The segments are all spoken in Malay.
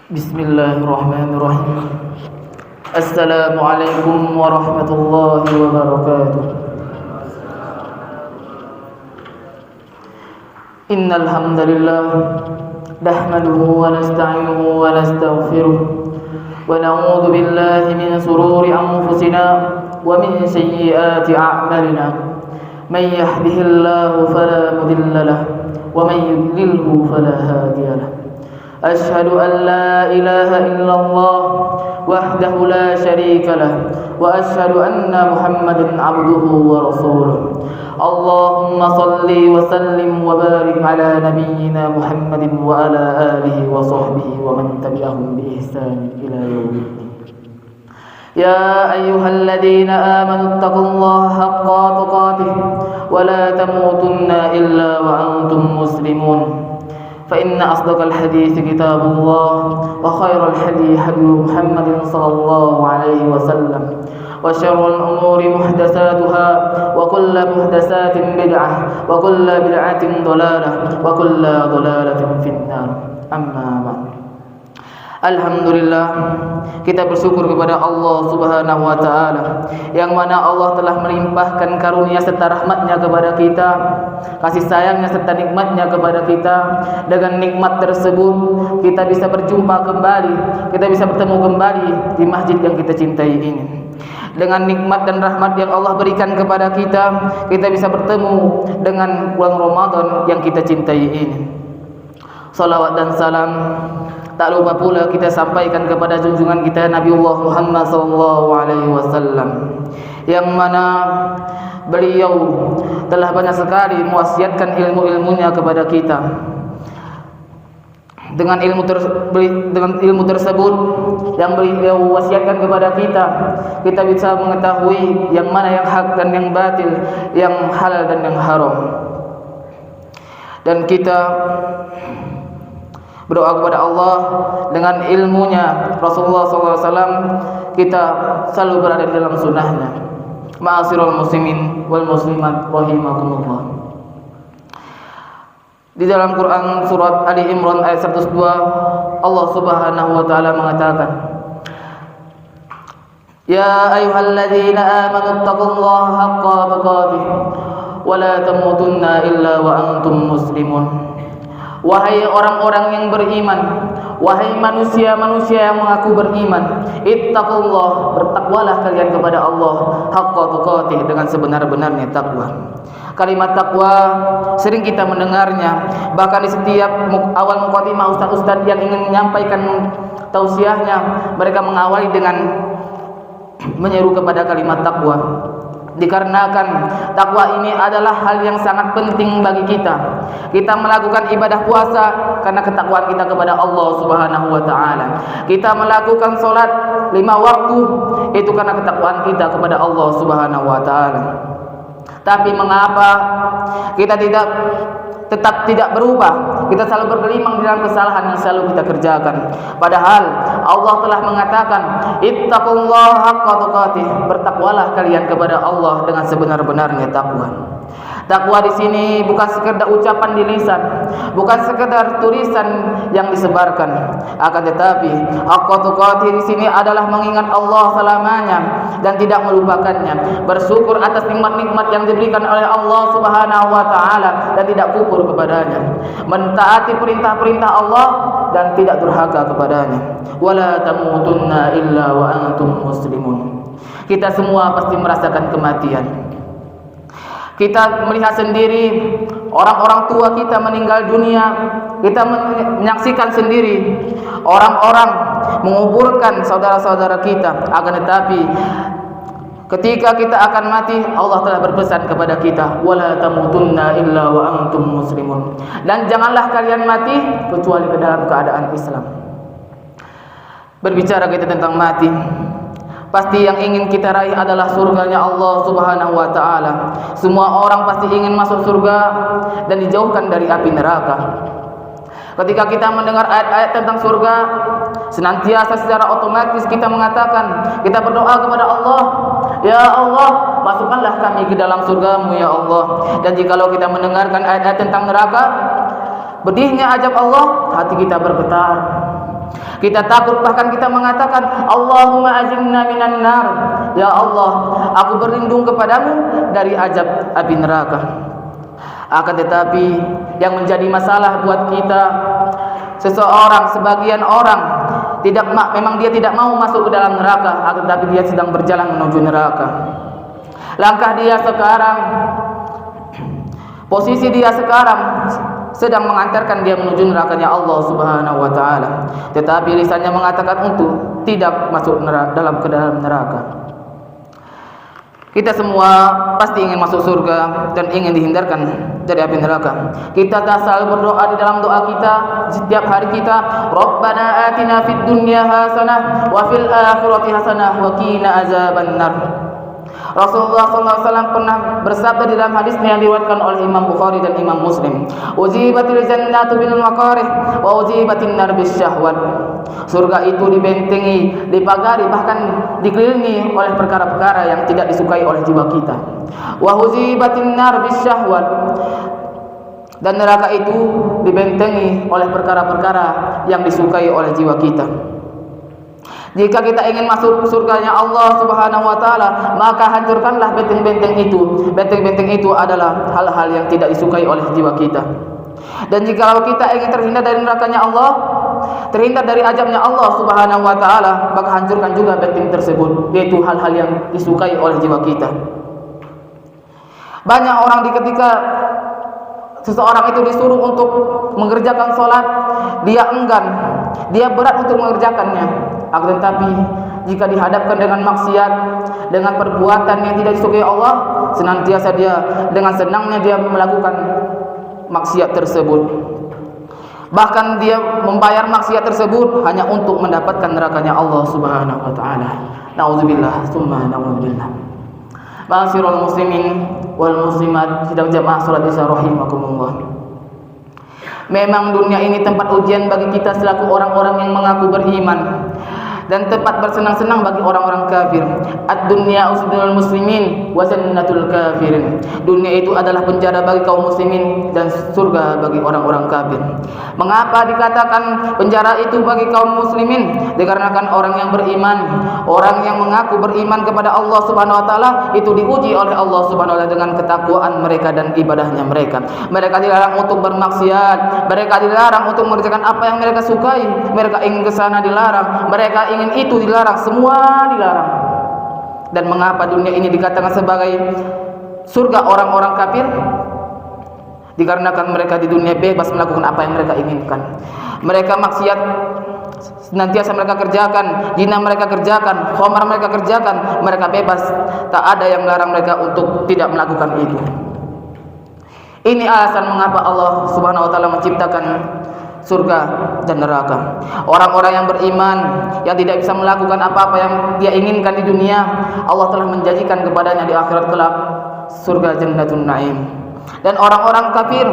Bismillahirrahmanirrahim. Assalamualaikum warahmatullahi wabarakatuh. Innal hamdalillah nahmaduhu wa nasta'inuhu wa nastaghfiruh wa na'udzu billahi min shururi anfusina wa min sayyiati a'malina. May yahdihillahu fala mudilla lahu wa may yudlilhu fala hadiya lahu. أشهد أن لا إله إلا الله وحده لا شريك له وأشهد أن محمدا عبده ورسوله. اللهم صل وسلم وبارك على نبينا محمد وعلى آله وصحبه ومن تبعهم بإحسان إلى يوم الدين. يا أيها الذين آمنوا اتقوا الله حق تقاته ولا تموتن إلا وأنتم مسلمون. فإن أصدق الحديث كتاب الله وخير الحديث حديث محمد صلى الله عليه وسلم وشر الأمور محدثاتها وكل محدثات بدعة وكل بدعة ضلالة وكل ضلالة في النار. أما بعد. Alhamdulillah, kita bersyukur kepada Allah Subhanahu wa taala yang mana Allah telah melimpahkan karunia serta rahmatnya kepada kita, kasih sayangnya serta nikmatnya kepada kita. Dengan nikmat tersebut kita bisa berjumpa kembali, kita bisa bertemu kembali di masjid yang kita cintai ini. Dengan nikmat dan rahmat yang Allah berikan kepada kita, kita bisa bertemu dengan bulan Ramadan yang kita cintai ini. Salawat dan salam tak lupa pula kita sampaikan kepada junjungan kita Nabiullah Muhammad SAW, yang mana beliau telah banyak sekali mewasiatkan ilmu-ilmunya kepada kita. Dengan ilmu tersebut yang beliau wasiatkan kepada kita, kita bisa mengetahui yang mana yang hak dan yang batil, yang halal dan yang haram. Dan kita berdoa kepada Allah dengan ilmunya Rasulullah SAW, kita selalu berada di dalam sunnahnya. Ma'asyiral muslimin wal muslimat rahimakumullah. Di dalam Quran surat Ali Imran ayat 102, Allah Subhanahu wa taala mengatakan, Ya ayyuhalladzina amanu taqullaha haqqa tuqatih wa la tamutunna illa wa antum muslimun. Wahai orang-orang yang beriman, wahai manusia-manusia yang mengaku beriman, ittaqullah, bertakwalah kalian kepada Allah haqqa tuqatih, dengan sebenar-benarnya takwa. Kalimat takwa sering kita mendengarnya, bahkan di setiap awal mukadimah ustaz-ustaz yang ingin menyampaikan tausiahnya, mereka mengawali dengan menyeru kepada kalimat takwa. Dikarenakan takwa ini adalah hal yang sangat penting bagi kita. Kita melakukan ibadah puasa karena ketakwaan kita kepada Allah Subhanahu wa taala. Kita melakukan salat 5 waktu itu karena ketakwaan kita kepada Allah Subhanahu wa taala. Tapi mengapa kita tetap tidak berubah? Kita selalu bergelimang dalam kesalahan yang selalu kita kerjakan. Padahal Allah telah mengatakan, ittaqullaha haqqa tuqatih, bertakwalah kalian kepada Allah dengan sebenar-benarnya takwa. Takwa di sini bukan sekedar ucapan di lisan, bukan sekedar tulisan yang disebarkan, akan tetapi haqqa tuqatih di sini adalah mengingat Allah selamanya dan tidak melupakannya, bersyukur atas nikmat-nikmat yang diberikan oleh Allah Subhanahu wa taala dan tidak kufur kepadanya, mentaati perintah-perintah Allah dan tidak durhaka kepadanya. Wala tamutunna illa wa antum muslimun. Kita semua pasti merasakan kematian. Kita melihat sendiri orang-orang tua kita meninggal dunia. Kita menyaksikan sendiri orang-orang menguburkan saudara-saudara kita. Akan tetapi ketika kita akan mati, Allah telah berpesan kepada kita, wala tamutunna illa wa antum muslimun, dan janganlah kalian mati kecuali ke dalam keadaan Islam. Berbicara kita tentang mati, pasti yang ingin kita raih adalah surganya Allah Subhanahu wa taala. Semua orang pasti ingin masuk surga dan dijauhkan dari api neraka. Ketika kita mendengar ayat-ayat tentang surga, senantiasa secara otomatis kita mengatakan, kita berdoa kepada Allah, Ya Allah, masukkanlah kami ke dalam surgamu ya Allah. Dan jikalau kita mendengarkan ayat-ayat tentang neraka, pedihnya azab Allah, hati kita bergetar. Kita takut, bahkan kita mengatakan, Allahumma ajirna minan nar. Ya Allah, aku berlindung kepadamu dari azab api neraka. Akan tetapi yang menjadi masalah buat kita, sebagian orang memang dia tidak mau masuk ke dalam neraka, akan tetapi dia sedang berjalan menuju neraka. Langkah dia sekarang, posisi dia sekarang sedang mengantarkan dia menuju nerakanya Allah Subhanahu wa taala. Tetapi lisannya mengatakan untuk tidak masuk ke dalam neraka. Kita semua pasti ingin masuk surga dan ingin dihindarkan dari api neraka. Kita selalu berdoa di dalam doa kita setiap hari kita, Rabbana atina fid dunya hasanah wa fil akhirati hasanah wa qina azabannar. Rasulullah SAW pernah bersabda di dalam hadisnya yang diriwayatkan oleh Imam Bukhari dan Imam Muslim, ujibatil jannatu bil makarih wa ujibatin nar bis syahwat. Surga itu dibentengi, dipagari, bahkan dikelilingi oleh perkara-perkara yang tidak disukai oleh jiwa kita. Wa ujibatin nar bis syahwat. Dan neraka itu dibentengi oleh perkara-perkara yang disukai oleh jiwa kita. Jika kita ingin masuk surganya Allah Subhanahu wa taala, maka hancurkanlah benteng-benteng itu. Benteng-benteng itu adalah hal-hal yang tidak disukai oleh jiwa kita. Dan jika kita ingin terhindar dari nerakanya Allah, terhindar dari azabnya Allah Subhanahu wa taala, maka hancurkan juga benteng tersebut, yaitu hal-hal yang disukai oleh jiwa kita. Banyak orang ketika seseorang itu disuruh untuk mengerjakan sholat, dia enggan, dia berat untuk mengerjakannya. Akan tetapi jika dihadapkan dengan maksiat, dengan perbuatan yang tidak disukai Allah, senantiasa dia dengan senangnya dia melakukan maksiat tersebut. Bahkan dia membayar maksiat tersebut hanya untuk mendapatkan nerakanya Allah Subhanahu wa taala. Nauzubillah, tsumma nauzubillah. Ma'asyiral muslimin wal muslimat, sidang jamaah salat Isya rahimakumullah. Memang dunia ini tempat ujian bagi kita selaku orang-orang yang mengaku beriman, dan tempat bersenang-senang bagi orang-orang kafir. Ad-dunya usdul muslimin wa jannatul kafirin. Dunia itu adalah penjara bagi kaum muslimin dan surga bagi orang-orang kafir. Mengapa dikatakan penjara itu bagi kaum muslimin? Dikarenakan orang yang beriman, orang yang mengaku beriman kepada Allah Subhanahu wa taala itu diuji oleh Allah Subhanahu wa taala dengan ketakwaan mereka dan ibadahnya mereka. Mereka dilarang untuk bermaksiat, mereka dilarang untuk mengerjakan apa yang mereka sukai. Mereka ingin ke sana dilarang, mereka ingin itu dilarang, semua dilarang. Dan mengapa dunia ini dikatakan sebagai surga orang-orang kafir? Dikarenakan mereka di dunia bebas melakukan apa yang mereka inginkan. Mereka maksiat senantiasa mereka kerjakan, zina mereka kerjakan, khamar mereka kerjakan, mereka bebas, tak ada yang melarang mereka untuk tidak melakukan itu. Ini alasan mengapa Allah Subhanahu wa taala menciptakan surga dan neraka. Orang-orang yang beriman yang tidak bisa melakukan apa-apa yang dia inginkan di dunia, Allah telah menjanjikan kepadanya di akhirat kelak surga Jannatun Naim. Dan orang-orang kafir,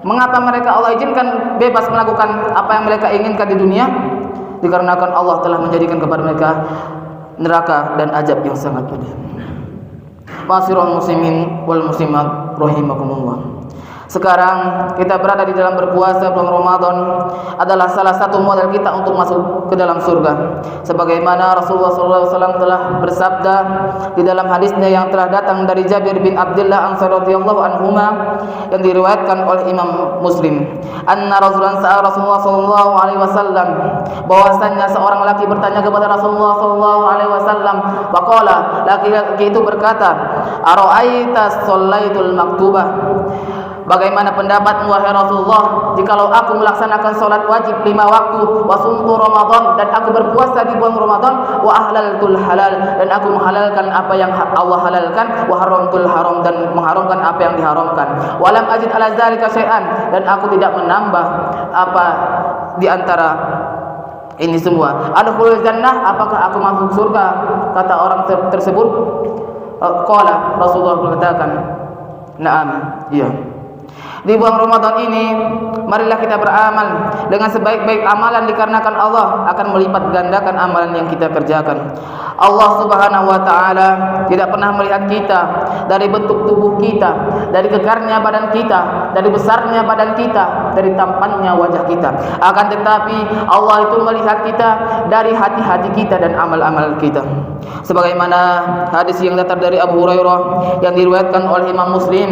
mengapa mereka Allah izinkan bebas melakukan apa yang mereka inginkan di dunia? Dikarenakan Allah telah menjadikan kepada mereka neraka dan azab yang sangat pedih. Ma'asyiral muslimin wal muslimat rahimakumullah. Sekarang kita berada di dalam berpuasa bulan Ramadan adalah salah satu modal kita untuk masuk ke dalam surga. Sebagaimana Rasulullah SAW telah bersabda di dalam hadisnya yang telah datang dari Jabir bin Abdullah Ansari radhiyallahu anhuma yang diriwayatkan oleh Imam Muslim. Anna Rasulullah sallallahu alaihi wasallam, bahwasanya seorang laki bertanya kepada Rasulullah sallallahu alaihi wasallam, faqala, laki-laki itu berkata, "Ara'aita shallaitul maktubah?" Bagaimana pendapatmu wahai Rasulullah jikalau aku melaksanakan salat wajib 5 waktu, wa sumtu Ramadan, dan aku berpuasa di bulan Ramadan, wa ahlaltul halal, dan aku menghalalkan apa yang Allah halalkan, wa haramtul haram, dan mengharamkan apa yang diharamkan, wa lam ajid ala zalika syai'an, dan aku tidak menambah apa di antara ini semua. Adkhulul jannah, apakah aku masuk surga? Kata orang tersebut. Qala, Rasulullah berkatakan, "Na'am," iya. Di bulan Ramadan ini, marilah kita beramal dengan sebaik-baik amalan, dikarenakan Allah akan melipat gandakan amalan yang kita kerjakan. Allah Subhanahu wa taala tidak pernah melihat kita dari bentuk tubuh kita, dari kekarnya badan kita, dari besarnya badan kita, dari tampannya wajah kita. Akan tetapi Allah itu melihat kita dari hati-hati kita dan amal-amal kita. Sebagaimana hadis yang datang dari Abu Hurairah yang diriwayatkan oleh Imam Muslim,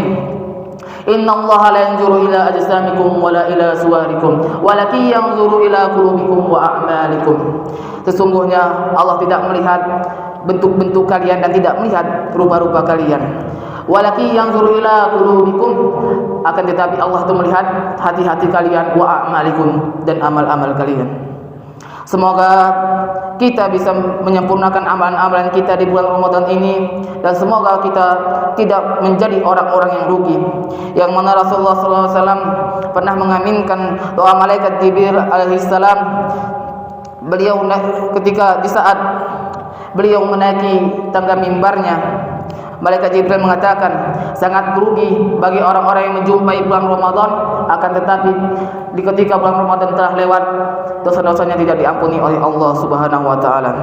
Innallaha la yanzuru ila ajsamikum wala ila suwarikum walakin yanzuru ila qulubikum wa a'malikum. Sesungguhnya Allah tidak melihat bentuk-bentuk kalian dan tidak melihat rupa-rupa kalian. Walakin yanzuru ila qulubikum, akan tetapi Allah itu melihat hati-hati kalian, wa a'malikum, dan amal-amal kalian. Semoga kita bisa menyempurnakan amalan-amalan kita di bulan Ramadan ini, dan semoga kita tidak menjadi orang-orang yang rugi. Yang mana Rasulullah SAW pernah mengaminkan doa malaikat Jibril alaihissalam. Beliau ketika di saat beliau menaiki tangga mimbarnya, malaikat Jibril mengatakan, sangat rugi bagi orang-orang yang menjumpai bulan Ramadan, akan tetapi di ketika bulan Ramadan telah lewat, dosa-dosanya tidak diampuni oleh Allah Subhanahu wa taala.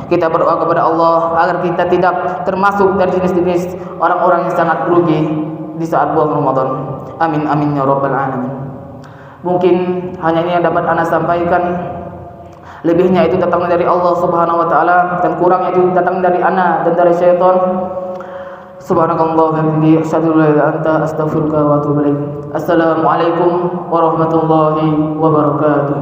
Kita berdoa kepada Allah agar kita tidak termasuk dari jenis-jenis orang-orang yang sangat rugi di saat bulan Ramadan. Amin amin ya rabbal alamin. Mungkin hanya ini yang dapat Ana sampaikan. Lebihnya itu datang dari Allah Subhanahu wa taala, dan kurangnya itu datang dari Ana dan dari syaitan. Subhanakallah wa bihamdihi, asyhadu an la ilaha illa anta, astaghfiruka wa atubu ilaik. Assalamualaikum warahmatullahi wabarakatuh.